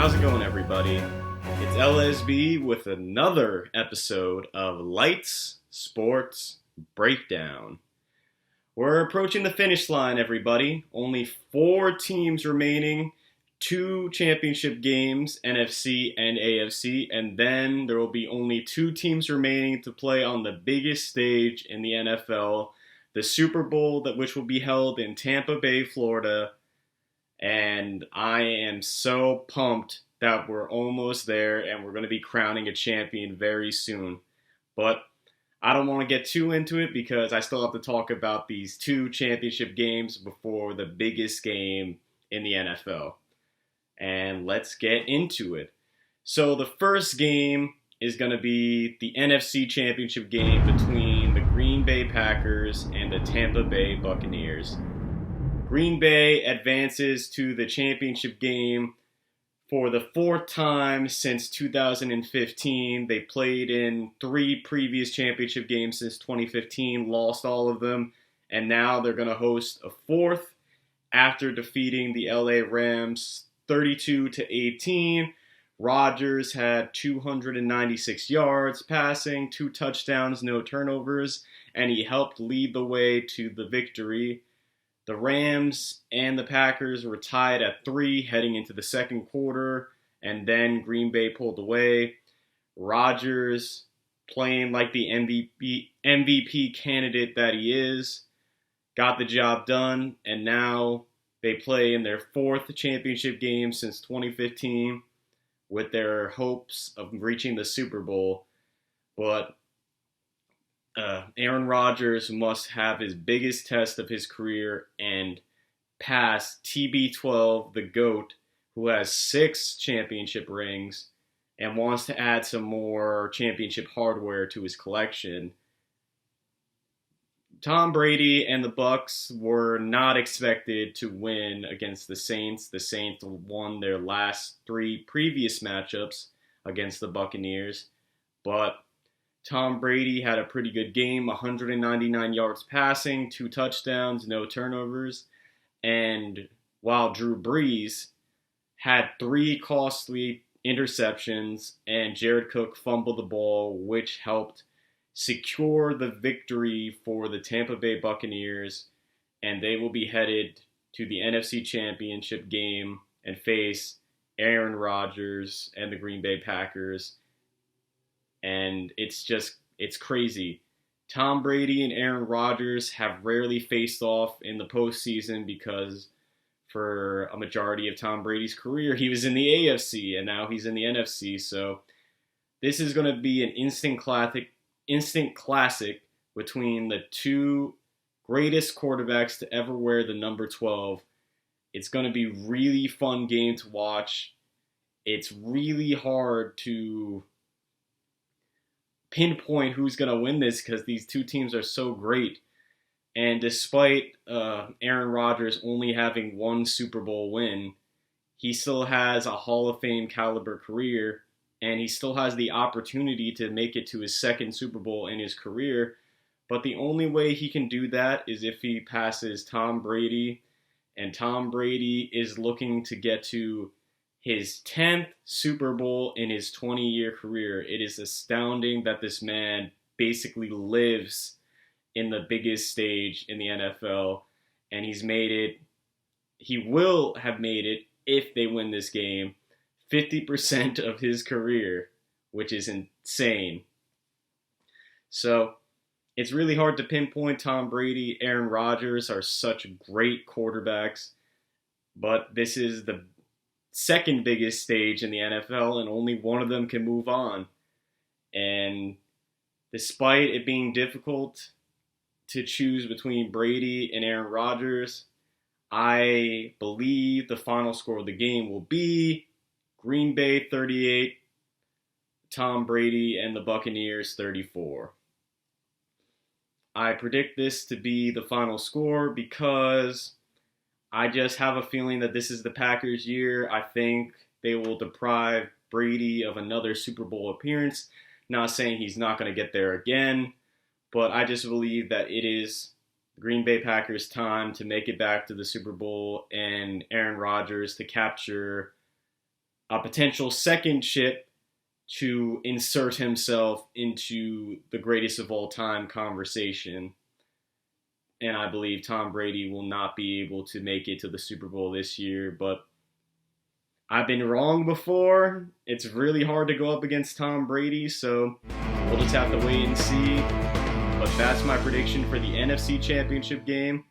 How's it going, everybody? It's LSB with another episode of Lights Sports Breakdown. We're approaching the finish line, everybody. Only 4 teams remaining, 2 championship games, NFC and AFC, and then there will be only 2 teams remaining to play on the biggest stage in the NFL, the Super Bowl, which will be held in Tampa Bay, Florida. And I am so pumped that we're almost there and we're going to be crowning a champion very soon. But I don't want to get too into it because I still have to talk about these 2 championship games before the biggest game in the NFL. And let's get into it. So the first game is going to be the NFC Championship game between the Green Bay Packers and the Tampa Bay Buccaneers. Green Bay advances to the championship game for the 4th time since 2015. They played in 3 previous championship games since 2015, lost all of them, and now they're going to host a 4th after defeating the LA Rams 32-18. Rodgers had 296 yards passing, 2 touchdowns, no turnovers, and he helped lead the way to the victory. The Rams and the Packers were tied at 3 heading into the second quarter, and then Green Bay pulled away. Rodgers, playing like the MVP candidate that he is, got the job done, and now they play in their 4th championship game since 2015 with their hopes of reaching the Super Bowl. But Aaron Rodgers must have his biggest test of his career and pass TB12, the GOAT, who has 6 championship rings and wants to add some more championship hardware to his collection. Tom Brady and the Bucs were not expected to win against the Saints. The Saints won their last 3 previous matchups against the Buccaneers, but Tom Brady had a pretty good game, 199 yards passing, 2 touchdowns, no turnovers. And while Drew Brees had 3 costly interceptions and Jared Cook fumbled the ball, which helped secure the victory for the Tampa Bay Buccaneers. And they will be headed to the NFC Championship game and face Aaron Rodgers and the Green Bay Packers. And it's crazy. Tom Brady and Aaron Rodgers have rarely faced off in the postseason because for a majority of Tom Brady's career, he was in the AFC and now he's in the NFC. So this is going to be an instant classic between the 2 greatest quarterbacks to ever wear the number 12. It's going to be a really fun game to watch. It's really hard to pinpoint who's going to win this because these 2 teams are so great. And despite Aaron Rodgers only having 1 Super Bowl win, he still has a Hall of Fame caliber career, and he still has the opportunity to make it to his 2nd Super Bowl in his career. But the only way he can do that is if he passes Tom Brady, and Tom Brady is looking to get to his 10th Super Bowl in his 20-year career. It is astounding that this man basically lives in the biggest stage in the NFL, and he will have made it, if they win this game, 50% of his career, which is insane. So it's really hard to pinpoint. Tom Brady, Aaron Rodgers are such great quarterbacks, but this is the 2nd biggest stage in the NFL, and only one of them can move on. And despite it being difficult to choose between Brady and Aaron Rodgers, I believe the final score of the game will be Green Bay 38, Tom Brady and the Buccaneers 34. I predict this to be the final score because I just have a feeling that this is the Packers' year. I think they will deprive Brady of another Super Bowl appearance. Not saying he's not going to get there again, but I just believe that it is Green Bay Packers' time to make it back to the Super Bowl and Aaron Rodgers to capture a potential second chip to insert himself into the greatest of all time conversation. And I believe Tom Brady will not be able to make it to the Super Bowl this year, but I've been wrong before. It's really hard to go up against Tom Brady, so we'll just have to wait and see. But that's my prediction for the NFC Championship game.